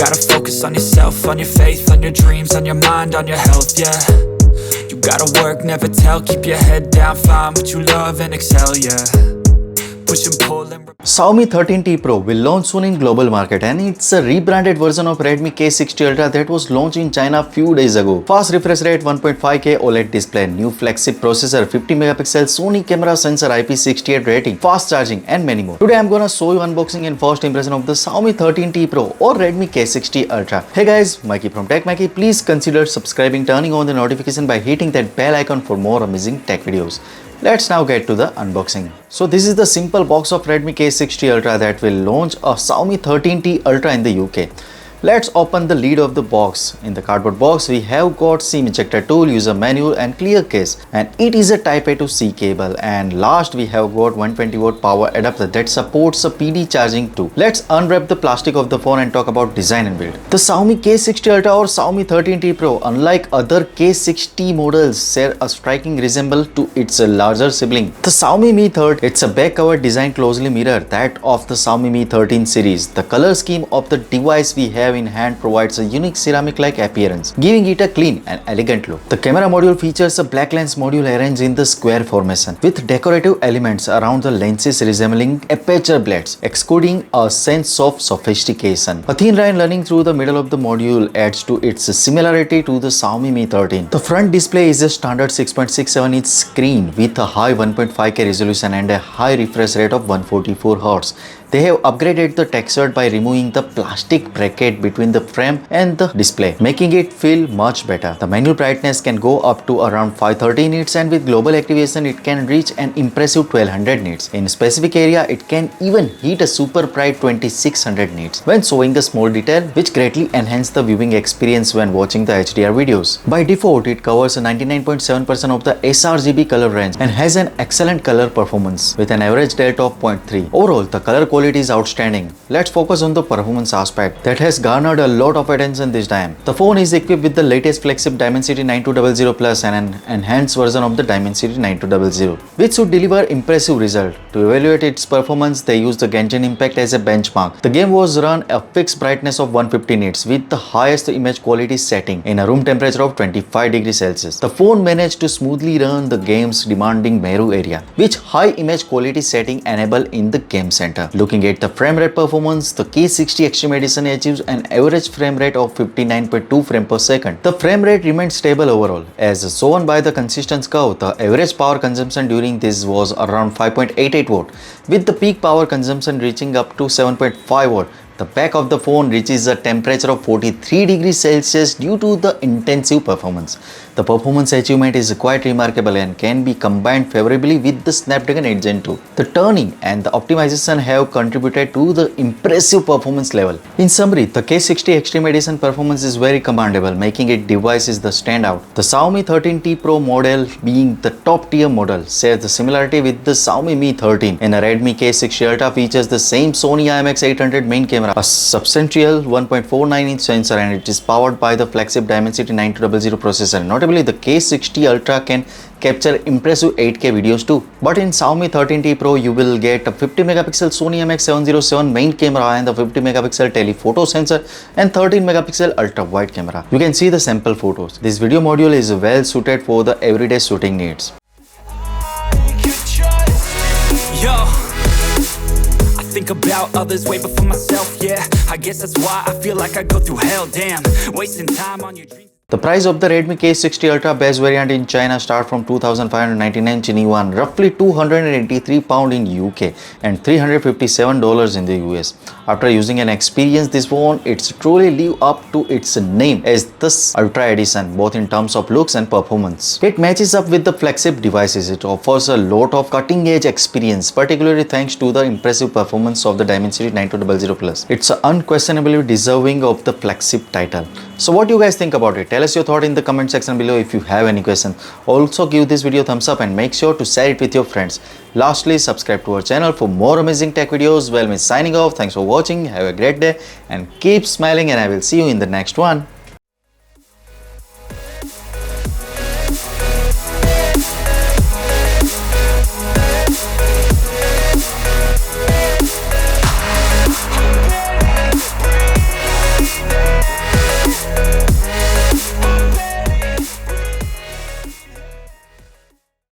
gotta focus on yourself, on your faith, on your dreams, on your mind, on your health, yeah. You gotta work, never tell, keep your head down, find what you love and excel, yeah. Push and pull and Xiaomi 13T Pro will launch soon in global market, and it's a rebranded version of Redmi K60 Ultra that was launched in China a few days ago. Fast refresh rate, 1.5K OLED display, new flagship processor, 50 megapixel Sony camera sensor, IP68 rating, fast charging and many more. Today I'm gonna show you unboxing and first impression of the Xiaomi 13T Pro or Redmi K60 Ultra. Hey guys, Maiky from techmaiky. Please consider subscribing, turning on the notification by hitting that bell icon for more amazing tech videos. Let's now get to the unboxing. So this is the simple box of Redmi K60 Ultra that will launch a Xiaomi 13T Ultra in the UK. Let's open the lid of the box. In the cardboard box, we have got SIM ejector tool, user manual and clear case. And it is a Type A to C cable. And last, we have got 120 watt power adapter that supports a PD charging too. Let's unwrap the plastic of the phone and talk about design and build. The Xiaomi K60 Ultra or Xiaomi 13T Pro, unlike other K60 models, share a striking resemblance to its larger sibling. The Xiaomi Mi 13, it's a back cover design closely mirror that of the Xiaomi Mi 13 series. The color scheme of the device we have in hand provides a unique ceramic-like appearance, giving it a clean and elegant look. The camera module features a black lens module arranged in the square formation, with decorative elements around the lenses resembling aperture blades, exuding a sense of sophistication. A thin line running through the middle of the module adds to its similarity to the Xiaomi Mi 13. The front display is a standard 6.67-inch screen with a high 1.5K resolution and a high refresh rate of 144 Hz. They have upgraded the texture by removing the plastic bracket between the frame and the display, making it feel much better. The manual brightness can go up to around 530 nits, and with global activation it can reach an impressive 1200 nits. In specific area, it can even hit a super bright 2600 nits when showing a small detail, which greatly enhance the viewing experience when watching the HDR videos. By default, it covers 99.7% of the sRGB color range and has an excellent color performance with an average delta of 0.3. Overall, the color quality is outstanding. Let's focus on the performance aspect that has garnered a lot of attention this time. The phone is equipped with the latest flagship Dimensity 9200 Plus and an enhanced version of the Dimensity 9200, which should deliver impressive result. To evaluate its performance, they used the Genshin Impact as a benchmark. The game was run a fixed brightness of 150 nits with the highest image quality setting in a room temperature of 25 degrees Celsius. The phone managed to smoothly run the game's demanding Meru area, which high image quality setting enable in the game center. Looking at the frame rate performance, the K60 Extreme Edition achieves an average frame rate of 59.2 frames per second. The frame rate remains stable overall. As shown by the consistence curve, the average power consumption during this was around 5.88 watt, with the peak power consumption reaching up to 7.5 watt. The back of the phone reaches a temperature of 43 degrees Celsius due to the intensive performance. The performance achievement is quite remarkable and can be combined favorably with the Snapdragon 8 Gen 2. The tuning and the optimization have contributed to the impressive performance level. In summary, the K60 Extreme Edition performance is very commendable, making it device is the standout. The Xiaomi 13T Pro model, being the top tier model, shares the similarity with the Xiaomi Mi 13. In a Redmi K60 Ultra features the same Sony IMX800 main camera, a substantial 1.49-inch sensor, and it is powered by the flagship Dimensity 9200 processor. Notably, the K60 Ultra can capture impressive 8K videos too. But in Xiaomi 13T Pro, you will get a 50 megapixel Sony IMX707 main camera and the 50 megapixel telephoto sensor and 13 megapixel ultra wide camera. You can see the sample photos. This video module is well suited for the everyday shooting needs. Think about others way before myself, yeah. I guess that's why I feel like I go through hell, damn. Wasting time on your dreams. The price of the Redmi K60 Ultra base variant in China start from 2,599 Chinese yuan, roughly £283 in UK and $357 in the US. After using an experience this phone, it's truly live up to its name as the Ultra Edition, both in terms of looks and performance. It matches up with the flagship devices. It offers a lot of cutting-edge experience, particularly thanks to the impressive performance of the Dimensity 9200 Plus. It's unquestionably deserving of the flagship title. So what do you guys think about it? Tell us your thought in the comment section below if you have any questions. Also give this video a thumbs up and make sure to share it with your friends. Lastly, subscribe to our channel for more amazing tech videos. Well, me signing off. Thanks for watching. Have a great day and keep smiling, and I will see you in the next one.